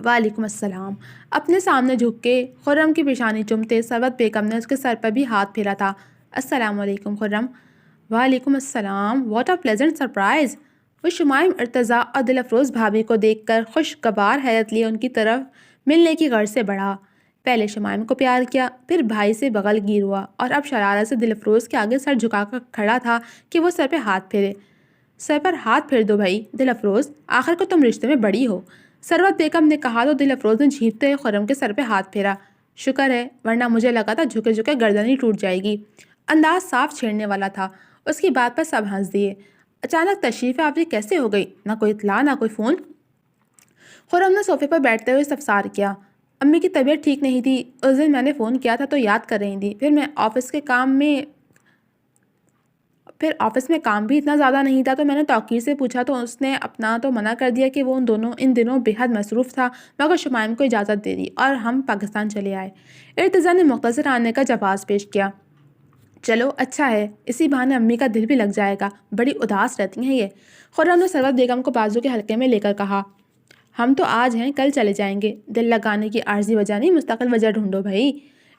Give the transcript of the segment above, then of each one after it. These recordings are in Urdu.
وعلیکم السلام۔ اپنے سامنے جھک کے خرم کی پیشانی چومتے ثروت بیگم نے اس کے سر پر بھی ہاتھ پھیرا تھا۔ السلام علیکم خرم۔ وعلیکم السلام، واٹ اے پلیزنٹ سرپرائز۔ وہ شمائم، ارتضیٰ اور دل افروز بھابھی کو دیکھ کر خوشگوار حیرت لیے ان کی طرف ملنے کی غرض سے بڑھا۔ پہلے شمائم کو پیار کیا، پھر بھائی سے بغل گیر ہوا اور اب شرارت سے دل افروز کے آگے سر جھکا کر کھڑا تھا کہ وہ سر پہ ہاتھ پھیرے۔ سر پر ہاتھ پھیر دو بھائی دل افروز، آخر کو تم رشتے میں بڑی ہو، ثروت بیگم نے کہا تو دل افروز نے جھیپتے ہوئے خرم کے سر پہ ہاتھ پھیرا۔ شکر ہے، ورنہ مجھے لگا تھا جھکے جھکے گردن ہی ٹوٹ جائے گی۔ انداز صاف چھیڑنے والا تھا۔ اس کی بات پر سب ہنس دیے۔ اچانک تشریف آوری کیسے ہو گئی؟ نہ کوئی اطلاع، نہ کوئی فون۔ خرم نے صوفے پر بیٹھتے ہوئے استفسار کیا۔ امی کی طبیعت ٹھیک نہیں تھی، اس دن میں نے فون کیا تھا تو یاد کر رہی تھی، پھر آفس میں کام بھی اتنا زیادہ نہیں تھا تو میں نے توقیر سے پوچھا تو اس نے اپنا تو منع کر دیا کہ وہ ان دنوں بے حد مصروف تھا، مگر شمائم کو اجازت دے دی اور ہم پاکستان چلے آئے۔ ارتضیٰ نے مختصر آنے کا جواز پیش کیا۔ چلو اچھا ہے، اسی بہانے امی کا دل بھی لگ جائے گا، بڑی اداس رہتی ہیں یہ، خرم نے ثروت بیگم کو بازو کے حلقے میں لے کر کہا۔ ہم تو آج ہیں، کل چلے جائیں گے، دل لگانے کی عارضی وجہ نہیں، مستقل وجہ ڈھونڈو بھائی۔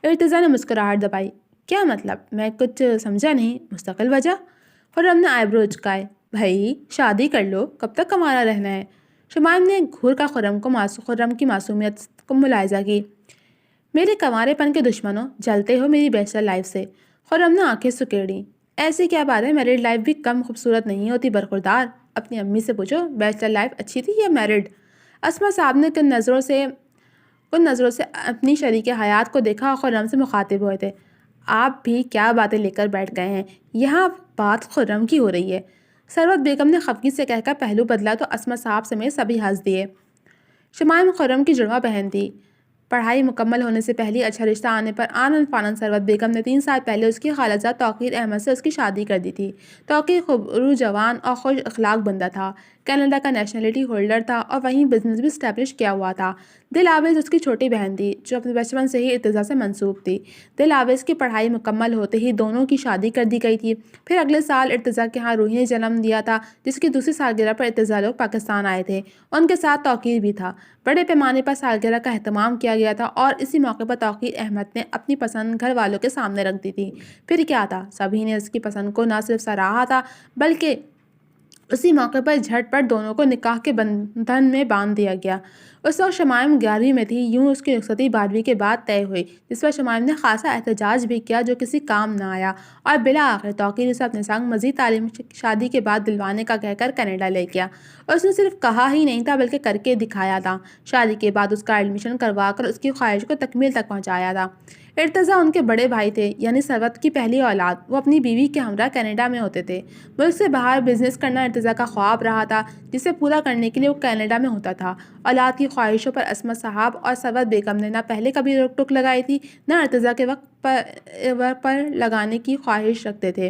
ارتضیٰ نے مسکراہٹ دبائی۔ کیا مطلب؟ میں کچھ سمجھا نہیں۔ مستقل وجہ؟ خرم نے آئی برو اچکائے۔ بھائی شادی کر لو، کب تک کمانا رہنا ہے؟ شمائم نے گھور کا خرم کی معصومیت کو ملاحظہ کی۔ میرے کنوارے پن کے دشمنوں، جلتے ہو میری بیچلر لائف سے۔ خرم نے آنکھیں سکیڑی۔ ایسی کیا بات ہے، میرڈ لائف بھی کم خوبصورت نہیں ہوتی برخوردار، اپنی امی سے پوچھو بیچلر لائف اچھی تھی یا میرڈ؟ اسما صاحب نے کن نظروں سے اپنی شریک حیات کو دیکھا اور خرم سے مخاطب ہوئے تھے۔ آپ بھی کیا باتیں لے کر بیٹھ گئے ہیں، یہاں بات خرم کی ہو رہی ہے، ثروت بیگم نے خفگی سے کہہ کر پہلو بدلا تو اسما صاحب سمیت سبھی ہنس دیے۔ شمائم خرم کی جڑواں بہن تھی۔ پڑھائی مکمل ہونے سے پہلے اچھا رشتہ آنے پر آنن فانن ثروت بیگم نے 3 سال پہلے اس کی خالہ توقیر احمد سے اس کی شادی کر دی تھی۔ توقیر خوبرو جوان اور خوش اخلاق بندہ تھا، کینیڈا کا نیشنلٹی ہولڈر تھا اور وہیں بزنس بھی اسٹیبلش کیا ہوا تھا۔ دل آویز اس کی چھوٹی بہن تھی جو اپنے بچپن سے ہی ارتضیٰ سے منسوب تھی۔ دل آویز کی پڑھائی مکمل ہوتے ہی دونوں کی شادی کر دی گئی تھی۔ پھر اگلے سال ارتضیٰ کے ہاں روحی نے جنم دیا تھا، جس کی دوسری سالگرہ پر ارتضیٰ لوگ پاکستان آئے تھے، ان کے ساتھ توقیر بھی تھا۔ بڑے پیمانے پر سالگرہ کا اہتمام کیا گیا تھا اور اسی موقع پر توقیر احمد نے اپنی پسند گھر والوں کے سامنے رکھ دی تھی۔ پھر کیا تھا، سبھی نے اس کی پسند کو نہ صرف سراہا تھا بلکہ اسی موقع پر جھٹ پٹ دونوں کو نکاح کے بندھن میں باندھ دیا گیا۔ اس وقت شمائم 11ویں میں تھی، یوں اس کی رخصتی 12ویں کے بعد طے ہوئی، جس پر شمائم نے خاصا احتجاج بھی کیا جو کسی کام نہ آیا، اور بالآخر توقیر اسے اپنے سنگ مزید تعلیم شادی کے بعد دلوانے کا کہہ کر کینیڈا لے گیا۔ اس نے صرف کہا ہی نہیں تھا بلکہ کر کے دکھایا تھا۔ شادی کے بعد اس کا ایڈمیشن کروا کر اس کی خواہش کو تکمیل تک پہنچایا تھا۔ ارتضیٰ ان کے بڑے بھائی تھے، یعنی ثروت کی پہلی اولاد۔ وہ اپنی بیوی کے ہمراہ کینیڈا میں ہوتے تھے۔ ملک سے باہر بزنس کرنا ارتضیٰ کا خواب رہا تھا، جسے پورا کرنے کے لیے وہ کینیڈا میں ہوتا تھا۔ اولاد کی خواہشوں پر اسما صاحب اور ثروت بیگم نے نہ پہلے کبھی روک ٹوک لگائی تھی، نہ ارتضیٰ کے وقت پر لگانے کی خواہش رکھتے تھے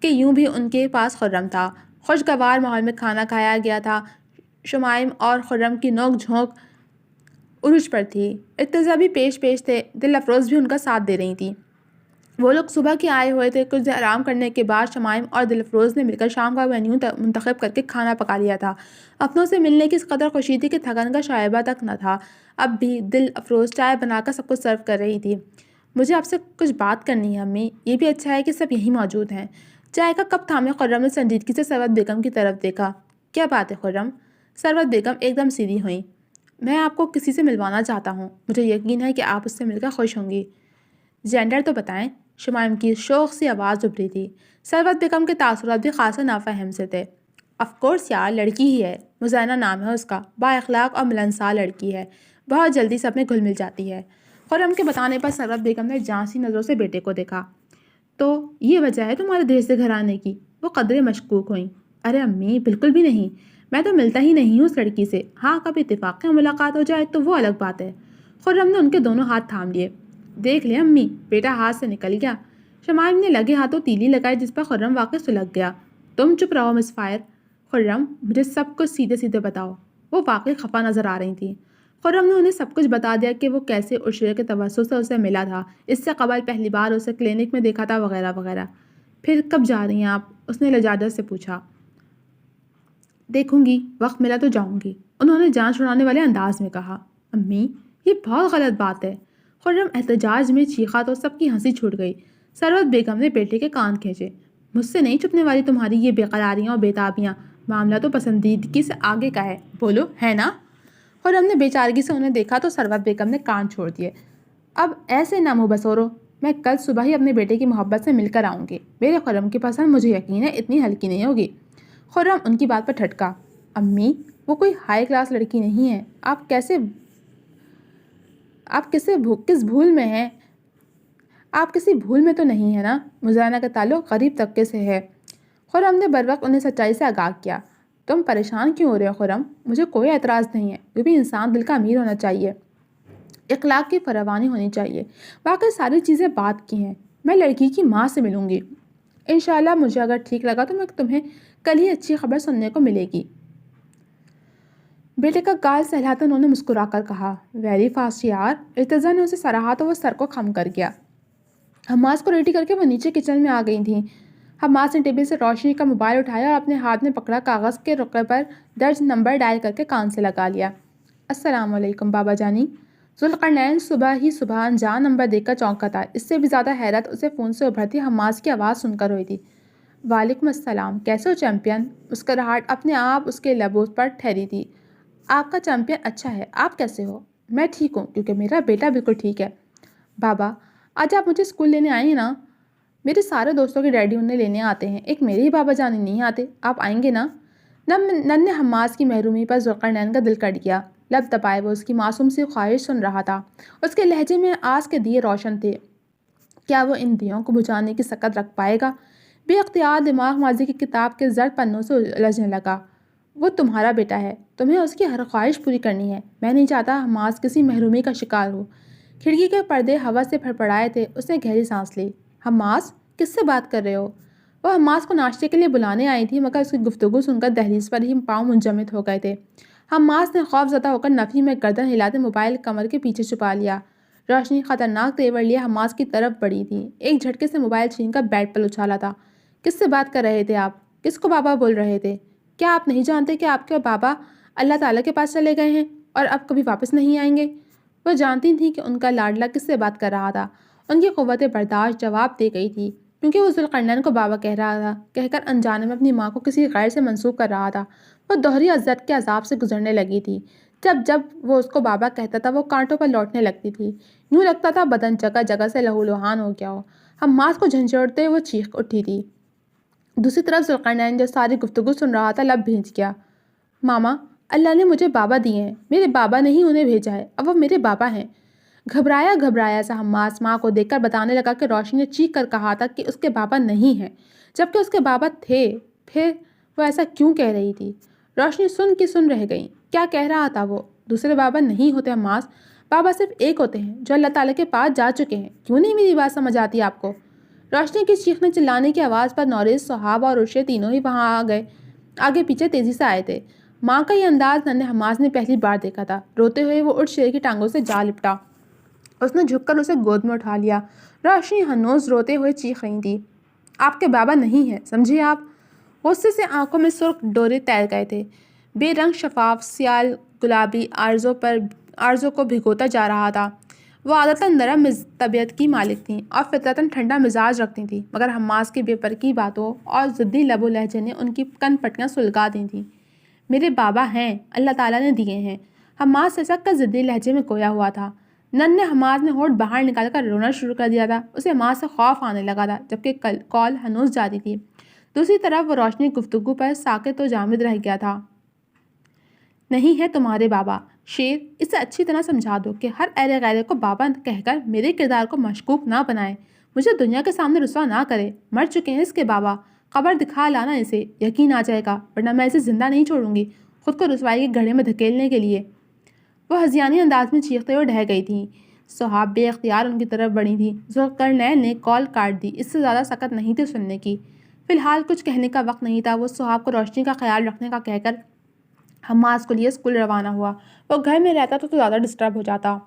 کہ یوں بھی ان کے پاس خرم تھا۔ خوشگوار ماحول میں کھانا کھایا گیا تھا۔ شمائم اور خرم کی نوک جھونک عروج پر تھی۔ ارتضیٰ بھی پیش تھے، دل افروز بھی ان کا ساتھ دے رہی تھی۔ وہ لوگ صبح کے آئے ہوئے تھے۔ کچھ دیر آرام کرنے کے بعد شمائم اور دل افروز نے مل کر شام کا مینیو منتخب کر کے کھانا پکا لیا تھا۔ اپنوں سے ملنے کی اس قدر خوشی تھی کہ تھکن کا شائبہ تک نہ تھا۔ اب بھی دل افروز چائے بنا کر سب کچھ سرو کر رہی تھی۔ مجھے آپ سے کچھ بات کرنی ہے امی، یہ بھی اچھا ہے کہ سب یہیں موجود ہیں۔ چائے کا کپ تھامے خرم نے سنجیدگی سے ثروت بیگم کی طرف دیکھا۔ کیا بات ہے خرم؟ ثروت بیگم ایک دم سیدھی ہوئیں۔ میں آپ کو کسی سے ملوانا چاہتا ہوں، مجھے یقین ہے کہ آپ اس سے مل کر خوش ہوں گی۔ جینڈر تو بتائیں۔ شمائم کی شوق سی آواز ابھری تھی۔ ثروت بیگم کے تاثرات بھی خاصا نافہم سے تھے۔ آف کورس یار، لڑکی ہی ہے، مزینہ نام ہے اس کا، با اخلاق اور ملنسار لڑکی ہے، بہت جلدی سب میں گھل مل جاتی ہے۔ خرم کے بتانے پر ثروت بیگم نے جانسی نظروں سے بیٹے کو دیکھا۔ تو یہ وجہ ہے تمہارے دیر سے گھر آنے کی؟ وہ قدرے مشکوک ہوئیں۔ ارے امی بالکل بھی نہیں، میں تو ملتا ہی نہیں ہوں اس لڑکی سے، ہاں کبھی اتفاق سے ملاقات ہو جائے تو وہ الگ بات ہے۔ خرم نے ان کے دونوں ہاتھ تھام لیے۔ دیکھ لیں امی، بیٹا ہاتھ سے نکل گیا۔ شمائم نے لگے ہاتھوں تیلی لگائی جس پر خرم واقع سلگ گیا۔ تم چپ رہو مس فائر۔ خرم مجھے سب کچھ سیدھے سیدھے بتاؤ۔ وہ واقعی خفا نظر آ رہی تھیں۔ خرم نے انہیں سب کچھ بتا دیا کہ وہ کیسے عشرے کے توسط سے اسے ملا تھا، اس سے قبل پہلی بار اسے کلینک میں دیکھا تھا، وغیرہ وغیرہ۔ پھر کب جا رہی ہیں آپ؟ اس نے لجاجت سے پوچھا۔ دیکھوں گی، وقت ملا تو جاؤں گی، انہوں نے جان چھڑانے والے انداز میں کہا۔ امی یہ بہت غلط بات ہے۔ خرم احتجاج میں چیخا تو سب کی ہنسی چھوٹ گئی۔ ثروت بیگم نے بیٹے کے کان کھینچے۔ مجھ سے نہیں چھپنے والی تمہاری یہ بے قراریاں اور بےتابیاں، معاملہ تو پسندیدگی سے آگے کا ہے، بولو ہے نا؟ خرم نے بے چارگی سے انہیں دیکھا تو ثروت بیگم نے کان چھوڑ دیے۔ اب ایسے نہ منہ بسورو، میں کل صبح ہی اپنے بیٹے کی محبت سے مل کر آؤں گی۔ میرے خرم کی پسند مجھے یقین ہے اتنی ہلکی نہیں ہوگی۔ خرم ان کی بات پر ٹھٹکا۔ امی وہ کوئی ہائی کلاس لڑکی نہیں ہے، آپ کس بھول میں ہیں؟ آپ کسی بھول میں تو نہیں ہے نا؟ مزینہ کا تعلق غریب طبقے سے ہے۔ خرم نے بروقت انہیں سچائی سے آگاہ کیا۔ تم پریشان کیوں ہو رہے ہو خرم؟ مجھے کوئی اعتراض نہیں ہے، جو بھی انسان دل کا امیر ہونا چاہیے، اخلاق کی فراوانی ہونی چاہیے، باقی ساری چیزیں بات کی ہیں۔ میں لڑکی کی ماں سے ملوں گی انشاءاللہ، مجھے اگر ٹھیک لگا تو میں تمہیں کل ہی اچھی خبر سننے کو ملے گی۔ بیٹے کا گال سہلاتے انہوں نے مسکرا کر کہا، ویری فاسٹ یار۔ ارتضیٰ نے اسے سراہا تو وہ سر کو خم کر گیا۔ حماس کو ریڈی کر کے وہ نیچے کچن میں آ گئی تھیں۔ حماس نے ٹیبل سے روشنی کا موبائل اٹھایا اور اپنے ہاتھ میں پکڑا کاغذ کے رقعے پر درج نمبر ڈائل کر کے کان سے لگا لیا۔ السلام علیکم بابا جانی۔ ذوالقرنین صبح انجان نمبر دیکھ کر چونکا تھا۔ اس سے بھی زیادہ حیرت اسے فون سے ابھرتی حماس کی آواز سن کر ہوئی تھی۔ وعلیکم السلام، کیسے ہو چیمپئن؟ مسکراہٹ اپنے آپ اس کے لبوں پر ٹھہری تھی۔ آپ کا چیمپئن اچھا ہے، آپ کیسے ہو؟ میں ٹھیک ہوں، کیونکہ میرا بیٹا بالکل ٹھیک ہے۔ بابا آج آپ مجھے اسکول لینے آئیں نا؟ میرے سارے دوستوں کے ڈیڈی انہیں لینے آتے ہیں، ایک میرے ہی بابا جانی نہیں آتے، آپ آئیں گے نا؟ ننھے حماس کی محرومی پر ذوالقرنین کا دل کٹ گیا۔ لب دبائے وہ اس کی معصوم سی خواہش سن رہا تھا۔ اس کے لہجے میں آس کے دیے روشن تھے۔ کیا وہ ان دیوں کو بجھانے کی سکت رکھ پائے گا؟ بے اختیار دماغ ماضی کی کتاب کے زرد پنوں سے الجھنے لگا۔ وہ تمہارا بیٹا ہے، تمہیں اس کی ہر خواہش پوری کرنی ہے۔ میں نہیں چاہتا حماس کسی محرومی کا شکار ہو۔ کھڑکی کے پردے ہوا سے پھڑپڑائے تھے، اس نے گہری سانس لی۔ حماس کس سے بات کر رہے ہو؟ وہ حماس کو ناشتے کے لیے بلانے آئی تھی، مگر اس کی گفتگو سن کر دہلیز پر ہی پاؤں منجمد ہو گئے تھے۔ حماس نے خوف زدہ ہو کر نفی میں گردن ہلاتے موبائل کمر کے پیچھے چھپا لیا۔ روشنی خطرناک تیور لیے حماس کی طرف بڑھی تھی۔ ایک جھٹکے سے موبائل چھین کر بیڈ پر اچھالا تھا۔ کس سے بات کر رہے تھے آپ؟ کس کو بابا بول رہے تھے؟ کیا آپ نہیں جانتے کہ آپ کے بابا اللہ تعالیٰ کے پاس چلے گئے ہیں اور اب کبھی واپس نہیں آئیں گے؟ وہ جانتی تھیں کہ ان کا لاڈلا کس سے بات کر رہا تھا۔ ان کی قوت برداشت جواب دے گئی تھی، کیونکہ وہ ذوالقرنین کو بابا کہہ رہا تھا، کہہ کر انجانے میں اپنی ماں کو کسی غیر سے منسوب کر رہا تھا۔ وہ دوہری عزت کے عذاب سے گزرنے لگی تھی۔ جب وہ اس کو بابا کہتا تھا وہ کانٹوں پر لوٹنے لگتی تھی، یوں لگتا تھا بدن جگہ جگہ سے لہو لہان ہو گیا ہو۔ حماس کو جھنجھوڑتے وہ چیخ اٹھی تھی۔ دوسری طرف ذوالقرنین جو ساری گفتگو سن رہا تھا لب بھیج گیا۔ ماما اللہ نے مجھے بابا دیے ہیں، میرے بابا نے ہی انہیں بھیجا ہے، اب وہ میرے بابا ہیں۔ گھبرایا سا حماس ماں کو دیکھ کر بتانے لگا کہ روشنی نے چیخ کر کہا تھا کہ اس کے بابا نہیں ہیں، جبکہ اس کے بابا تھے۔ پھر وہ ایسا کیوں کہہ رہی تھی؟ روشنی سن رہ گئی۔ کیا کہہ رہا تھا وہ؟ دوسرے بابا نہیں ہوتے حماس، بابا صرف ایک ہوتے ہیں جو اللہ تعالیٰ کے پاس جا چکے ہیں۔ کیوں نہیں میری بات سمجھ آتی آپ کو؟ روشنی کی چیخنے چلانے کی آواز پر نوریز، صحاب اور عرشے تینوں ہی وہاں آ گئے، آگے پیچھے تیزی سے آئے تھے۔ ماں کا یہ انداز ننھے حماس نے پہلی بار دیکھا تھا۔ روتے ہوئے وہ اٹھ شیر کی ٹانگوں سے جا لپٹا۔ اس نے جھک کر اسے گود میں اٹھا لیا۔ روشنی ہنوز روتے ہوئے چیخ رہی تھی، آپ کے بابا نہیں ہیں، سمجھے آپ؟ غصے سے آنکھوں میں سرخ ڈورے تیر گئے تھے۔ بے رنگ شفاف سیال گلابی آرزو کو بھگوتا جا رہا تھا۔ وہ عادتاً نرم طبیعت کی مالک تھیں اور فطرتاً ٹھنڈا مزاج رکھتی تھیں، مگر حماس کی بے پرکی باتوں اور ضدی لب و لہجے نے ان کی کن پٹیاں سلگا دی تھیں۔ میرے بابا ہیں، اللہ تعالیٰ نے دیے ہیں، حماس سسک کر ضدی لہجے میں گویا ہوا تھا۔ ننھے حماس نے ہونٹ باہر نکال کر رونا شروع کر دیا تھا۔ اسے ماں سے خوف آنے لگا تھا، جبکہ کال ہنوز جاری تھی۔ دوسری طرف وہ روشنی گفتگو پر ساکت و جامد رہ گیا تھا۔ نہیں ہے تمہارے بابا، شیر اسے اچھی طرح سمجھا دو کہ ہر اہل غیرے کو بابا کہہ کر میرے کردار کو مشکوک نہ بنائے، مجھے دنیا کے سامنے رسوا نہ کرے۔ مر چکے ہیں اس کے بابا، قبر دکھا لانا اسے، یقین آ جائے گا، ورنہ میں اسے زندہ نہیں چھوڑوں گی خود کو رسوائی کے گڑھے میں دھکیلنے کے لیے۔ وہ ہذیانی انداز میں چیختے ہوئے ڈھہ گئی تھیں۔ صحاب بے اختیار ان کی طرف بڑھی تھی۔ ذوالقرنین نے کال کاٹ دی، اس سے زیادہ سکت نہیں تھی سننے کی۔ فی الحال کچھ کہنے کا وقت نہیں تھا۔ وہ صحاب کو روشنی کا خیال رکھنے کا کہہ کر حماس کو لیے اسکول روانہ ہوا۔ وہ گھر میں رہتا تو زیادہ ڈسٹرب ہو جاتا۔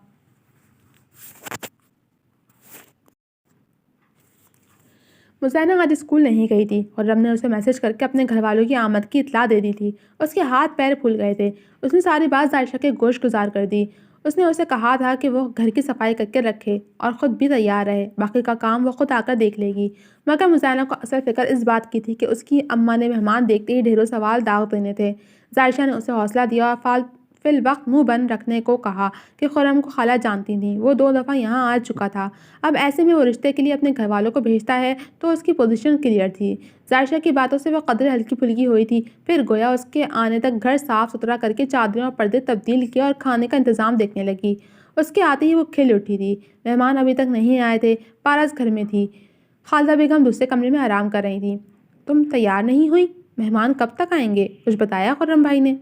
مزینہ آج اسکول نہیں گئی تھی۔ خرم نے اسے میسج کر کے اپنے گھر والوں کی آمد کی اطلاع دے دی تھی۔ اس کے ہاتھ پیر پھول گئے تھے۔ اس نے ساری بات عائشہ کے گوش گزار کر دی۔ اس نے اسے کہا تھا کہ وہ گھر کی صفائی کر کے رکھے اور خود بھی تیار رہے، باقی کا کام وہ خود آ کر دیکھ لے گی۔ مگر مزینہ کو اصل فکر اس بات کی تھی کہ اس کی اماں نے مہمان دیکھتے ہی ڈھیروں سوال داغ دینے تھے۔ ظاہرشاہ نے اسے حوصلہ دیا اور فی الوقت منہ بند رکھنے کو کہا کہ خرم کو خالہ جانتی تھیں، وہ 2 دفعہ یہاں آ چکا تھا، اب ایسے میں وہ رشتے کے لیے اپنے گھر والوں کو بھیجتا ہے تو اس کی پوزیشن کلیئر تھی۔ ظاہرشاہ کی باتوں سے وہ قدرے ہلکی پھلکی ہوئی تھی، پھر گویا اس کے آنے تک گھر صاف ستھرا کر کے چادریں اور پردے تبدیل کیے اور کھانے کا انتظام دیکھنے لگی۔ اس کے آتے ہی وہ کھل اٹھی تھی۔ مہمان ابھی تک نہیں آئے تھے، پارس گھر میں تھی، خالدہ بیگم دوسرے کمرے میں آرام کر رہی تھی۔ تم تیار نہیں ہوئی؟ مہمان کب تک آئیں گے؟ کچھ بتایا خرم بھائی نے؟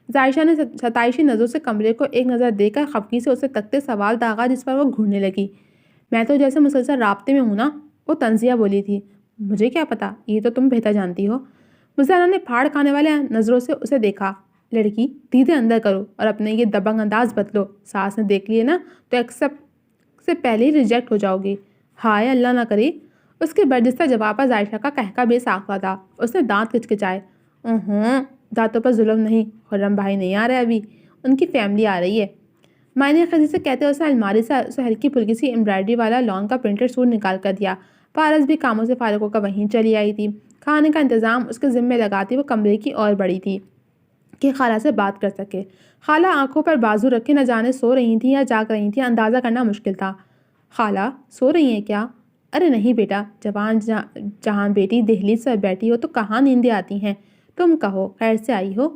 ظاہرشاہ نے ستائشی نظروں سے کمرے کو ایک نظر دے کر خفگی سے اسے تکتے سوال داغا، جس پر وہ گھورنے لگی۔ میں تو جیسے مسلسل رابطے میں ہوں نا، وہ طنزیہ بولی تھی۔ مجھے کیا پتا، یہ تو تم بہتر جانتی ہو۔ مزینہ نے پھاڑ کھانے والے نظروں سے اسے دیکھا۔ لڑکی، دیدے اندر کرو اور اپنے یہ دبنگ انداز بدلو، ساس نے دیکھ لیے نا تو ایکسپٹ سے پہلے ہی ریجیکٹ ہو جاؤ گی۔ ہائے اللہ نہ کرے۔ اس کے برجستہ جواب پر ظاہرشاہ کا کہکا بے ساختہ تھا۔ اس نے دانت کچکچائے۔ دانتوں پر ظلم نہیں، خرم بھائی نہیں آ رہے ابھی، ان کی فیملی آ رہی ہے۔ معنی خزی سے کہتے اس نے الماری سے اسے ہلکی پھلکی سی امبرائڈری والا لان کا پرنٹڈ سوٹ نکال کر دیا۔ پارس بھی کاموں سے فارغ ہو کر وہیں چلی آئی تھی۔ کھانے کا انتظام اس کے ذمے لگاتی وہ کمرے کی اور بڑی تھی کہ خالہ سے بات کر سکے۔ خالہ آنکھوں پر بازو رکھے نہ جانے سو رہی تھیں یا جاگ رہی تھیں، اندازہ کرنا مشکل تھا۔ خالہ سو رہی ہیں کیا؟ ارے نہیں بیٹا، جوان جہاں بیٹی دہلیز پر بیٹھی ہو تو کہاں نیندیں آتی ہیں؟ تم کہو خیر سے آئی ہو؟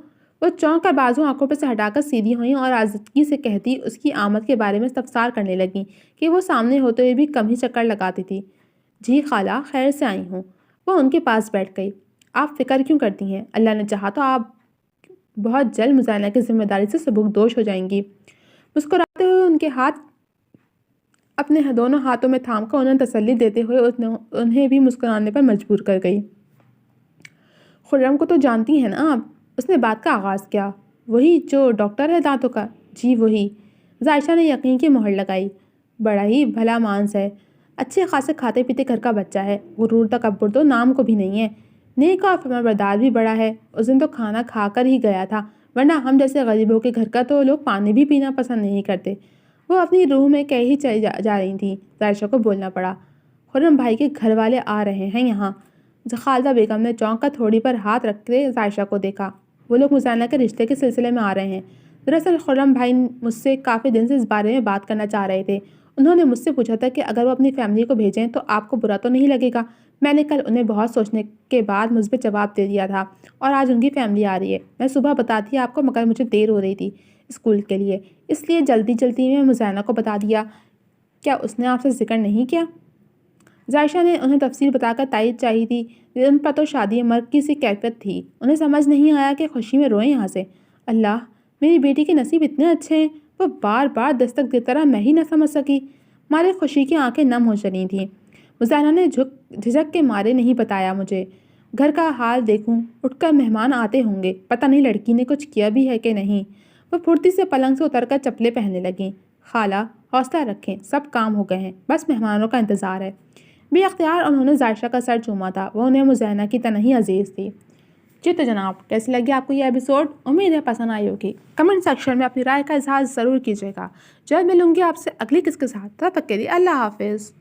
وہ چونک کر بازو آنکھوں پر سے ہٹا کر سیدھی ہوئیں اور آزادگی سے کہتی اس کی آمد کے بارے میں استفسار کرنے لگیں کہ وہ سامنے ہوتے ہوئے بھی کم ہی چکر لگاتی تھی۔ جی خالہ، خیر سے آئی ہوں۔ وہ ان کے پاس بیٹھ گئی۔ آپ فکر کیوں کرتی ہیں؟ اللہ نے چاہا تو آپ بہت جلد مزینہ کی ذمہ داری سے سبکدوش ہو جائیں گی۔ مسکراتے ہوئے ان کے ہاتھ اپنے دونوں ہاتھوں میں تھام کر انہیں تسلی دیتے ہوئے انہیں بھی مسکرانے پر مجبور کر گئی۔ خرم کو تو جانتی ہیں نا آپ؟ اس نے بات کا آغاز کیا۔ وہی جو ڈاکٹر ہے دانتوں کا؟ جی وہی۔ ظاہرشاہ نے یقین کی مہر لگائی۔ بڑا ہی بھلا مانس ہے، اچھے خاصے کھاتے پیتے گھر کا بچہ ہے، غرور تکبر تو نام کو بھی نہیں ہے، نیک اور فرمانبردار بھی بڑا ہے۔ اس دن تو کھانا کھا کر ہی گیا تھا، ورنہ ہم جیسے غریبوں کے گھر کا تو لوگ پانی بھی پینا پسند نہیں کرتے۔ وہ اپنی روح میں کہہ ہی چلی جا رہی تھیں، ظاہرشاہ کو بولنا پڑا۔ خرم بھائی کے گھر والے آ رہے ہیں یہاں۔ خالدہ بیگم نے چونک کر تھوڑی پر ہاتھ رکھ کے ظاہرشاہ کو دیکھا۔ وہ لوگ مزینہ کے رشتے کے سلسلے میں آ رہے ہیں۔ دراصل خرم بھائی مجھ سے کافی دن سے اس بارے میں بات کرنا چاہ رہے تھے۔ انہوں نے مجھ سے پوچھا تھا کہ اگر وہ اپنی فیملی کو بھیجیں تو آپ کو برا تو نہیں لگے گا؟ میں نے کل انہیں بہت سوچنے کے بعد مثبت جواب دے دیا تھا اور آج ان کی فیملی آ رہی ہے۔ میں صبح بتاتی آپ کو، مگر مجھے دیر ہو رہی تھی اسکول کے لیے، اس لیے جلدی میں مزینہ کو بتا دیا۔ کیا اس نے آپ سے ذکر نہیں کیا؟ ظاہرشاہ نے انہیں تفصیل بتا کر تائید چاہی تھی۔ ان پر تو شادی مرگ کی سی کیفیت تھی، انہیں سمجھ نہیں آیا کہ خوشی میں روئیں یہاں سے۔ اللہ، میری بیٹی کے نصیب اتنے اچھے ہیں، وہ بار بار دستک دیتا رہا، میں ہی نہ سمجھ سکی۔ مارے خوشی کی آنکھیں نم ہو چلی تھیں۔ مزینہ نے جھجک کے مارے نہیں بتایا مجھے، گھر کا حال دیکھوں، اٹھ کر مہمان آتے ہوں گے، پتہ نہیں لڑکی نے کچھ کیا بھی ہے کہ نہیں۔ وہ پھرتی سے پلنگ سے اتر کر چپلیں پہننے لگیں۔ خالہ حوصلہ رکھیں، سب کام ہو گئے ہیں، بس مہمانوں کا انتظار ہے۔ بے اختیار انہوں نے ظاہرشاہ کا سر چوما تھا، وہ انہیں مزینہ کی تنہی عزیز تھی۔ جی تو جناب، کیسی لگی آپ کو یہ ایپیسوڈ؟ امید ہے پسند آئی ہوگی۔ کمنٹ سیکشن میں اپنی رائے کا اظہار ضرور کیجیے گا۔ جلد ملوں گی آپ سے اگلی قسط کے ساتھ، تب تک کے لیے اللہ حافظ۔